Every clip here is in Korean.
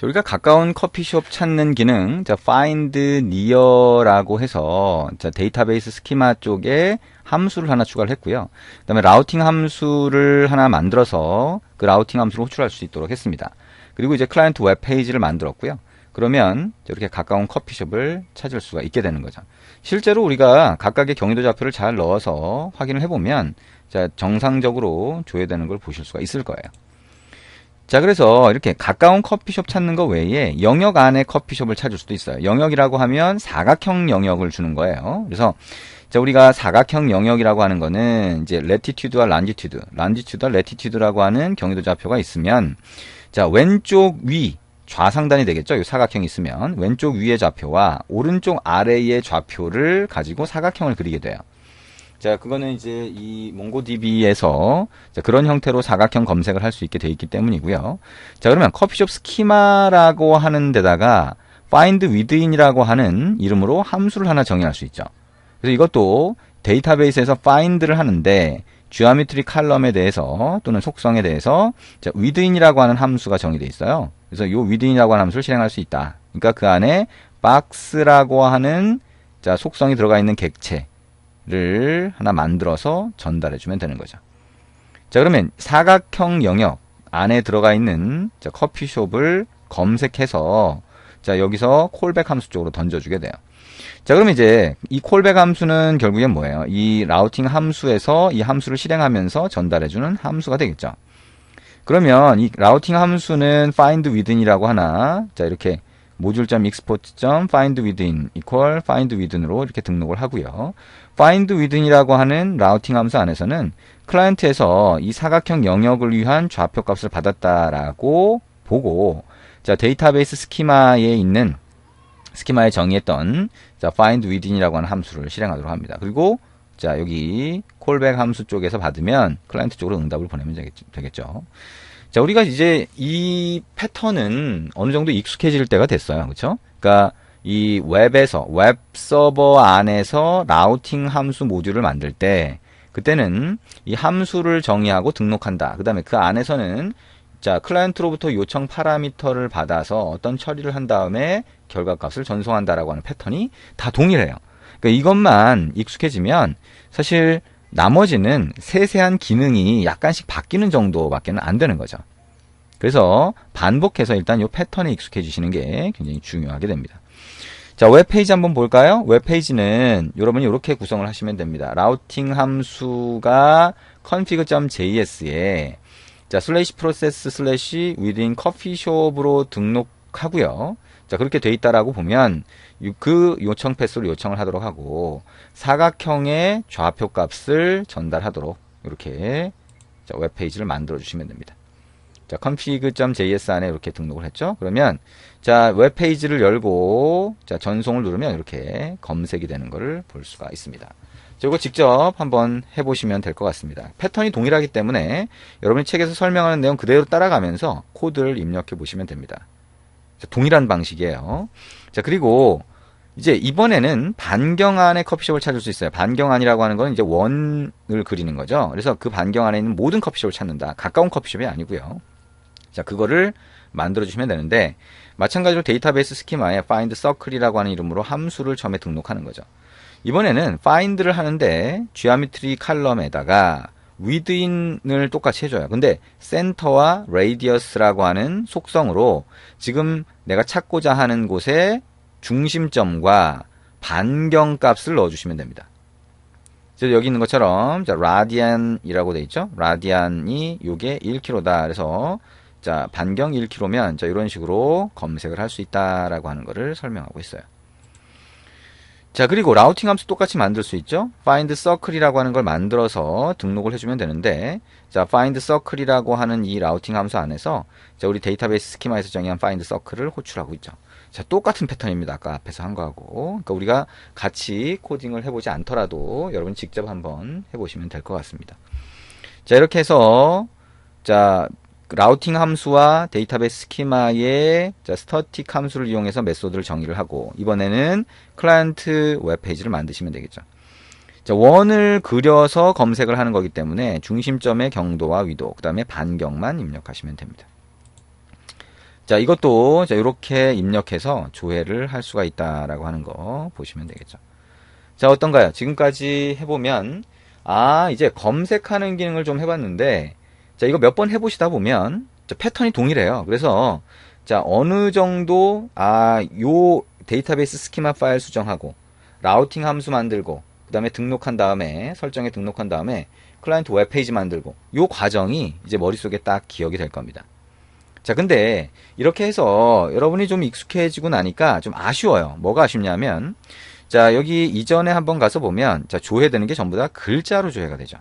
우리가 가까운 커피숍 찾는 기능, find near라고 해서 데이터베이스 스키마 쪽에 함수를 하나 추가를 했고요. 그 다음에 라우팅 함수를 하나 만들어서 그 라우팅 함수를 호출할 수 있도록 했습니다. 그리고 이제 클라이언트 웹페이지를 만들었고요. 그러면 이렇게 가까운 커피숍을 찾을 수가 있게 되는 거죠. 실제로 우리가 각각의 경위도 좌표를 잘 넣어서 확인을 해보면 정상적으로 조회되는 걸 보실 수가 있을 거예요. 자, 그래서 이렇게 가까운 커피숍 찾는 거 외에 영역 안에 커피숍을 찾을 수도 있어요. 영역이라고 하면 사각형 영역을 주는 거예요. 그래서 자, 우리가 사각형 영역이라고 하는 거는 이제 레티튜드와 란지튜드와 레티튜드라고 하는 경위도 좌표가 있으면 자, 왼쪽 위 좌상단이 되겠죠. 이 사각형이 있으면 왼쪽 위의 좌표와 오른쪽 아래의 좌표를 가지고 사각형을 그리게 돼요. 자, 그거는 이제 이 몽고DB에서 그런 형태로 사각형 검색을 할 수 있게 되어 있기 때문이고요. 자, 그러면 커피숍 스키마라고 하는 데다가 find within이라고 하는 이름으로 함수를 하나 정의할 수 있죠. 그래서 이것도 데이터베이스에서 find를 하는데 geometry 컬럼에 대해서 또는 속성에 대해서 within이라고 하는 함수가 정의되어 있어요. 그래서 이 within이라고 하는 함수를 실행할 수 있다. 그러니까 그 안에 box라고 하는 속성이 들어가 있는 객체를 하나 만들어서 전달해 주면 되는 거죠. 자, 그러면 사각형 영역 안에 들어가 있는 커피숍을 검색해서 여기서 콜백 함수 쪽으로 던져주게 돼요. 자, 그럼 이제 이 콜백 함수는 결국엔 뭐예요? 이 라우팅 함수에서 이 함수를 실행하면서 전달해주는 함수가 되겠죠. 그러면 이 라우팅 함수는 find within이라고 하나, 자, 이렇게 module.export.findwithin equal findwithin으로 이렇게 등록을 하고요. findwithin이라고 하는 라우팅 함수 안에서는 클라이언트에서 이 사각형 영역을 위한 좌표 값을 받았다라고 보고, 자, 데이터베이스 스키마에 정의했던 findwithin이라고 하는 함수를 실행하도록 합니다. 그리고 자, 여기 콜백 함수 쪽에서 받으면 클라이언트 쪽으로 응답을 보내면 되겠죠. 자, 우리가 이제 이 패턴은 어느 정도 익숙해질 때가 됐어요. 그렇죠? 그러니까 이 웹에서 웹 서버 안에서 라우팅 함수 모듈을 만들 때 그때는 이 함수를 정의하고 등록한다. 그다음에 그 안에서는 자, 클라이언트로부터 요청 파라미터를 받아서 어떤 처리를 한 다음에 결과값을 전송한다라고 하는 패턴이 다 동일해요. 그러니까 이것만 익숙해지면 사실 나머지는 세세한 기능이 약간씩 바뀌는 정도밖에는 안 되는 거죠. 그래서 반복해서 일단 이 패턴에 익숙해지시는 게 굉장히 중요하게 됩니다. 자, 웹페이지 한번 볼까요? 웹페이지는 여러분이 이렇게 구성을 하시면 됩니다. 라우팅 함수가 config.js에 자, /process/ within coffeeshop으로 등록하고요. 자, 그렇게 돼 있다라고 보면 그 요청 패스로 요청을 하도록 하고 사각형의 좌표 값을 전달하도록 이렇게 자, 웹페이지를 만들어 주시면 됩니다. 자, config.js 안에 이렇게 등록을 했죠. 그러면 자, 웹페이지를 열고 자, 전송을 누르면 이렇게 검색이 되는 것을 볼 수가 있습니다. 자, 이거 직접 한번 해보시면 될 것 같습니다. 패턴이 동일하기 때문에 여러분이 책에서 설명하는 내용 그대로 따라가면서 코드를 입력해 보시면 됩니다. 자, 동일한 방식이에요. 자, 그리고 이제 이번에는 반경 안에 커피숍을 찾을 수 있어요. 반경 안이라고 하는 건 이제 원을 그리는 거죠. 그래서 그 반경 안에 있는 모든 커피숍을 찾는다. 가까운 커피숍이 아니고요. 자, 그거를 만들어 주시면 되는데 마찬가지로 데이터베이스 스키마에 find circle이라고 하는 이름으로 함수를 처음에 등록하는 거죠. 이번에는 find를 하는데 geometry 컬럼에다가 within을 똑같이 해줘요. 근데 center와 radius라고 하는 속성으로 지금 내가 찾고자 하는 곳에 중심점과 반경 값을 넣어주시면 됩니다. 그래서 여기 있는 것처럼 자, 라디안이라고 돼 있죠. 라디안이 요게 1km다. 그래서 자, 반경 1km면 자, 이런 식으로 검색을 할 수 있다라고 하는 것을 설명하고 있어요. 자, 그리고 라우팅 함수 똑같이 만들 수 있죠. find circle이라고 하는 걸 만들어서 등록을 해주면 되는데 자, find circle이라고 하는 이 라우팅 함수 안에서 자, 우리 데이터베이스 스키마에서 정의한 find circle을 호출하고 있죠. 자, 똑같은 패턴입니다. 아까 앞에서 한 거하고. 그러니까 우리가 같이 코딩을 해보지 않더라도 여러분 직접 한번 해보시면 될 것 같습니다. 자, 이렇게 해서 자, 라우팅 함수와 데이터베이스 스키마의 스태틱 함수를 이용해서 메소드를 정의를 하고 이번에는 클라이언트 웹페이지를 만드시면 되겠죠. 자, 원을 그려서 검색을 하는 거기 때문에 중심점의 경도와 위도, 그 다음에 반경만 입력하시면 됩니다. 자, 이것도 자, 이렇게 입력해서 조회를 할 수가 있다라고 하는 거 보시면 되겠죠. 자, 어떤가요? 지금까지 해보면, 이제 검색하는 기능을 좀 해봤는데, 자, 이거 몇 번 해보시다 보면, 자, 패턴이 동일해요. 그래서, 자, 어느 정도, 요 데이터베이스 스키마 파일 수정하고, 라우팅 함수 만들고, 그 다음에 등록한 다음에, 설정에 등록한 다음에, 클라이언트 웹페이지 만들고, 요 과정이 이제 머릿속에 딱 기억이 될 겁니다. 자, 근데, 이렇게 해서 여러분이 좀 익숙해지고 나니까 좀 아쉬워요. 뭐가 아쉽냐면, 자, 여기 이전에 한번 가서 보면, 자, 조회되는 게 전부 다 글자로 조회가 되죠.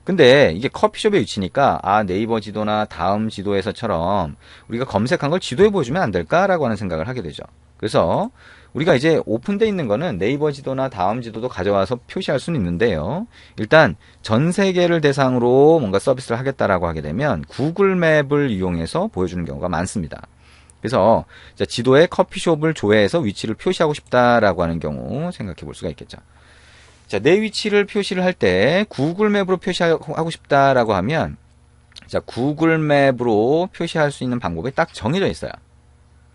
근데 이게 커피숍의 위치니까, 네이버 지도나 다음 지도에서처럼 우리가 검색한 걸 지도에 보여주면 안 될까라고 하는 생각을 하게 되죠. 그래서 우리가 이제 오픈되어 있는 거는 네이버 지도나 다음 지도도 가져와서 표시할 수는 있는데요. 일단 전 세계를 대상으로 뭔가 서비스를 하겠다라고 하게 되면 구글 맵을 이용해서 보여주는 경우가 많습니다. 그래서 지도에 커피숍을 조회해서 위치를 표시하고 싶다라고 하는 경우 생각해 볼 수가 있겠죠. 자, 내 위치를 표시를 할 때 구글 맵으로 표시하고 싶다라고 하면, 자, 구글 맵으로 표시할 수 있는 방법이 딱 정해져 있어요.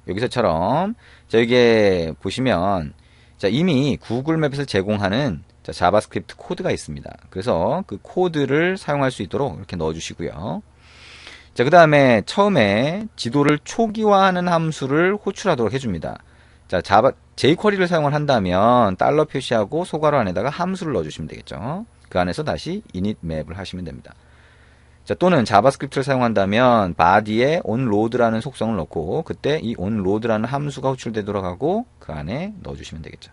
여기서처럼, 자, 여기에 보시면, 자, 이미 구글 맵에서 제공하는 자, 자바스크립트 코드가 있습니다. 그래서 그 코드를 사용할 수 있도록 이렇게 넣어주시고요. 자, 그 다음에 처음에 지도를 초기화하는 함수를 호출하도록 해줍니다. 자, jQuery를 사용을 한다면 달러 표시하고 소괄호 안에다가 함수를 넣어주시면 되겠죠. 그 안에서 다시 init 맵을 하시면 됩니다. 자, 또는 자바스크립트를 사용한다면 body에 onload라는 속성을 넣고 그때 이 onload라는 함수가 호출되도록 하고 그 안에 넣어주시면 되겠죠.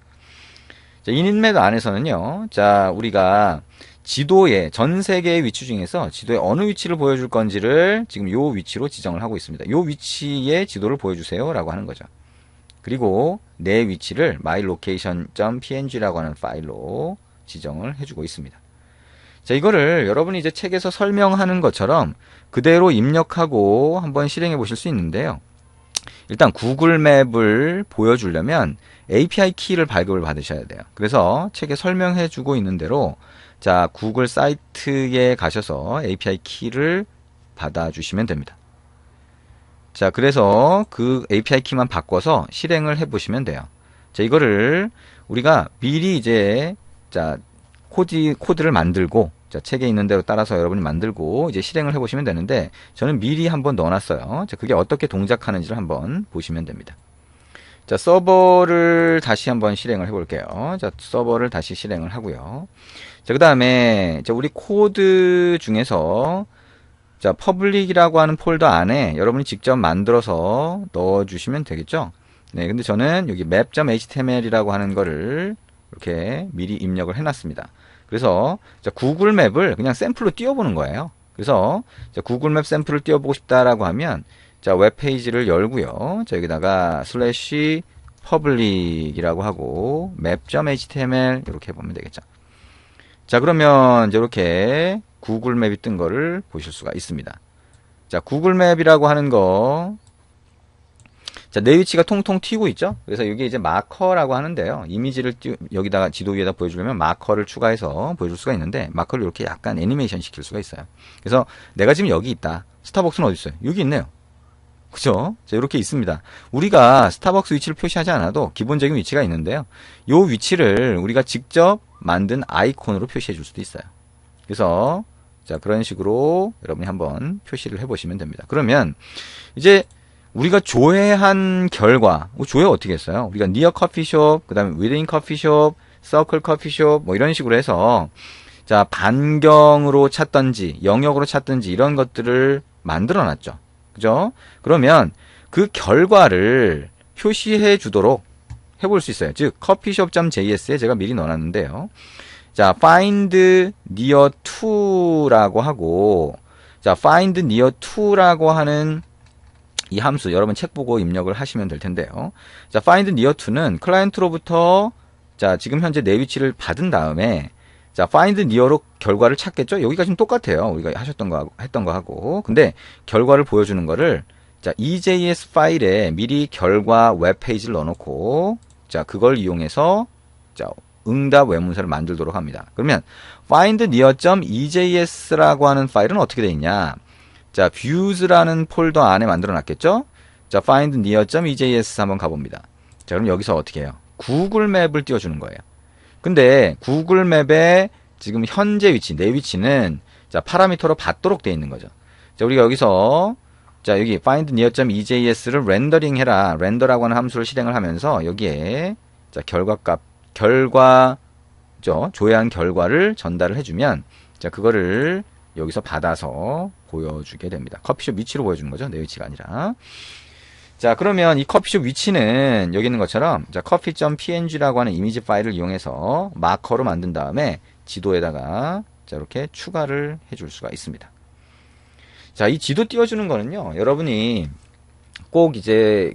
자, init 맵 안에서는요, 자, 우리가 지도의 전 세계의 위치 중에서 지도의 어느 위치를 보여줄 건지를 지금 요 위치로 지정을 하고 있습니다. 요 위치의 지도를 보여주세요 라고 하는 거죠. 그리고 내 위치를 mylocation.png라고 하는 파일로 지정을 해주고 있습니다. 자, 이거를 여러분이 이제 책에서 설명하는 것처럼 그대로 입력하고 한번 실행해 보실 수 있는데요. 일단 구글 맵을 보여주려면 API 키를 발급을 받으셔야 돼요. 그래서 책에 설명해 주고 있는 대로 자, 구글 사이트에 가셔서 API 키를 받아주시면 됩니다. 자, 그래서 그 API 키만 바꿔서 실행을 해보시면 돼요. 자, 이거를 우리가 미리 이제, 자, 코드를 만들고, 자, 책에 있는 대로 따라서 여러분이 만들고, 이제 실행을 해보시면 되는데, 저는 미리 한번 넣어놨어요. 자, 그게 어떻게 동작하는지를 한번 보시면 됩니다. 자, 서버를 다시 한번 실행을 해볼게요. 자, 서버를 다시 실행을 하고요. 자, 그 다음에, 우리 코드 중에서, 자, 퍼블릭이라고 하는 폴더 안에 여러분이 직접 만들어서 넣어주시면 되겠죠. 네, 근데 저는 여기 map.html이라고 하는 거를 이렇게 미리 입력을 해놨습니다. 그래서 자, 구글 맵을 그냥 샘플로 띄워보는 거예요. 그래서 자, 구글 맵 샘플을 띄워보고 싶다라고 하면 자, 웹페이지를 열고요. 자, 여기다가 슬래시 퍼블릭이라고 하고 map.html 이렇게 해보면 되겠죠. 자, 그러면 이제 이렇게 구글 맵이 뜬 거를 보실 수가 있습니다. 자, 구글 맵이라고 하는 거, 자, 내 위치가 통통 튀고 있죠? 그래서 이게 이제 마커라고 하는데요. 이미지를 여기다가 지도 위에다 보여주려면 마커를 추가해서 보여줄 수가 있는데, 마커를 이렇게 약간 애니메이션 시킬 수가 있어요. 그래서 내가 지금 여기 있다. 스타벅스는 어디 있어요? 여기 있네요. 그죠? 자, 이렇게 있습니다. 우리가 스타벅스 위치를 표시하지 않아도 기본적인 위치가 있는데요. 이 위치를 우리가 직접 만든 아이콘으로 표시해 줄 수도 있어요. 그래서 자, 그런 식으로 여러분이 한번 표시를 해보시면 됩니다. 그러면 이제 우리가 조회한 결과, 조회 어떻게 했어요? 우리가 near coffeeshop, 그 다음에 within coffeeshop, circle coffeeshop, 뭐 이런 식으로 해서 자, 반경으로 찾던지 영역으로 찾던지 이런 것들을 만들어 놨죠. 그죠? 그러면 그 결과를 표시해 주도록 해볼 수 있어요. 즉 coffeeshop.js에 제가 미리 넣어놨는데요. 자, find near to라고 하고, 자, find near to라고 하는 이 함수, 여러분 책 보고 입력을 하시면 될 텐데요. 자, find near to는 클라이언트로부터, 자, 지금 현재 내 위치를 받은 다음에, 자, find near로 결과를 찾겠죠? 여기까지는 똑같아요. 우리가 하셨던 거, 했던 거 하고. 근데 결과를 보여주는 거를, 자, EJS 파일에 미리 결과 웹페이지를 넣어놓고, 자, 그걸 이용해서, 자, 응답 외문서를 만들도록 합니다. 그러면 find near.ejs라고 하는 파일은 어떻게 되어 있냐? 자, views라는 폴더 안에 만들어 놨겠죠? 자, find near.ejs 한번 가봅니다. 자, 그럼 여기서 어떻게 해요? 구글 맵을 띄워주는 거예요. 근데 구글 맵에 지금 현재 위치, 내 위치는 자, 파라미터로 받도록 되어 있는 거죠. 자, 우리가 여기서 자, 여기 find near.ejs를 렌더링 해라. 렌더라고 하는 함수를 실행을 하면서 여기에 자, 조회한 결과를 전달을 해주면 자, 그거를 여기서 받아서 보여주게 됩니다. 커피숍 위치로 보여주는 거죠. 내 위치가 아니라. 자, 그러면 이 커피숍 위치는 여기 있는 것처럼 자, coffee.png라고 하는 이미지 파일을 이용해서 마커로 만든 다음에 지도에다가 자, 이렇게 추가를 해줄 수가 있습니다. 자, 이 지도 띄워주는 거는요, 여러분이 꼭 이제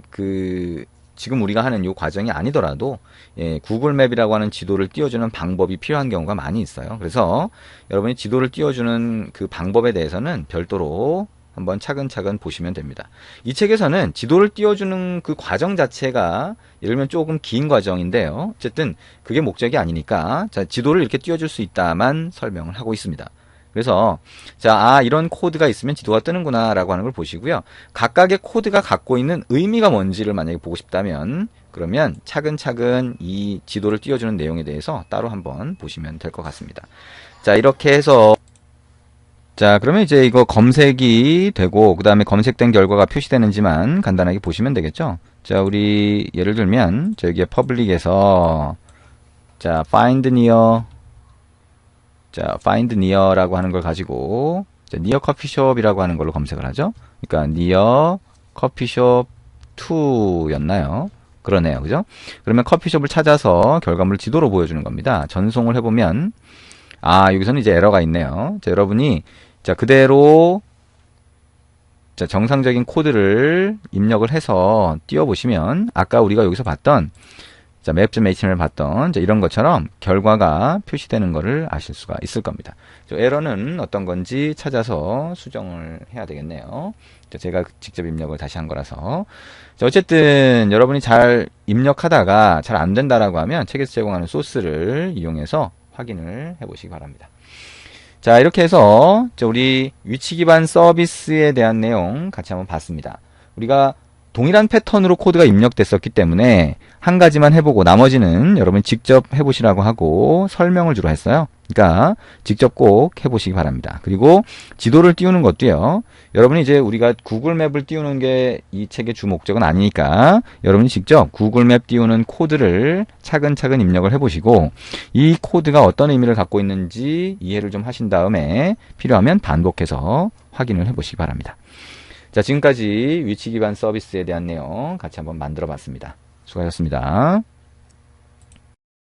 지금 우리가 하는 이 과정이 아니더라도 예, 구글 맵이라고 하는 지도를 띄워주는 방법이 필요한 경우가 많이 있어요. 그래서 여러분이 지도를 띄워주는 그 방법에 대해서는 별도로 한번 차근차근 보시면 됩니다. 이 책에서는 지도를 띄워주는 그 과정 자체가 예를 들면 조금 긴 과정인데요. 어쨌든 그게 목적이 아니니까 자, 지도를 이렇게 띄워줄 수 있다만 설명을 하고 있습니다. 그래서 자, 이런 코드가 있으면 지도가 뜨는구나 라고 하는 걸 보시고요. 각각의 코드가 갖고 있는 의미가 뭔지를 만약에 보고 싶다면 그러면 차근차근 이 지도를 띄워주는 내용에 대해서 따로 한번 보시면 될 것 같습니다. 자, 이렇게 해서 자, 그러면 이제 이거 검색이 되고 그 다음에 검색된 결과가 표시되는지만 간단하게 보시면 되겠죠. 자, 우리 예를 들면 자, 여기에 퍼블릭에서 자, find near라고 하는 걸 가지고 자, near coffeeshop이라고 하는 걸로 검색을 하죠. 그러니까 near coffeeshop 2였나요? 그러네요. 그죠? 그러면 커피숍을 찾아서 결과물을 지도로 보여주는 겁니다. 전송을 해보면 여기서는 이제 에러가 있네요. 자, 여러분이 자, 그대로 자, 정상적인 코드를 입력을 해서 띄워보시면 아까 우리가 여기서 봤던 자, map.html 봤던 자, 이런 것처럼 결과가 표시되는 것을 아실 수가 있을 겁니다. 에러는 어떤 건지 찾아서 수정을 해야 되겠네요. 자, 제가 직접 입력을 다시 한 거라서. 자, 어쨌든 여러분이 잘 입력하다가 잘 안 된다라고 하면 책에서 제공하는 소스를 이용해서 확인을 해보시기 바랍니다. 자, 이렇게 해서 우리 위치 기반 서비스에 대한 내용 같이 한번 봤습니다. 우리가 동일한 패턴으로 코드가 입력됐었기 때문에 한 가지만 해보고 나머지는 여러분이 직접 해보시라고 하고 설명을 주로 했어요. 그러니까 직접 꼭 해보시기 바랍니다. 그리고 지도를 띄우는 것도요. 여러분이 이제 우리가 구글 맵을 띄우는 게 이 책의 주 목적은 아니니까 여러분이 직접 구글 맵 띄우는 코드를 차근차근 입력을 해보시고 이 코드가 어떤 의미를 갖고 있는지 이해를 좀 하신 다음에 필요하면 반복해서 확인을 해보시기 바랍니다. 자, 지금까지 위치 기반 서비스에 대한 내용 같이 한번 만들어 봤습니다. 수고하셨습니다.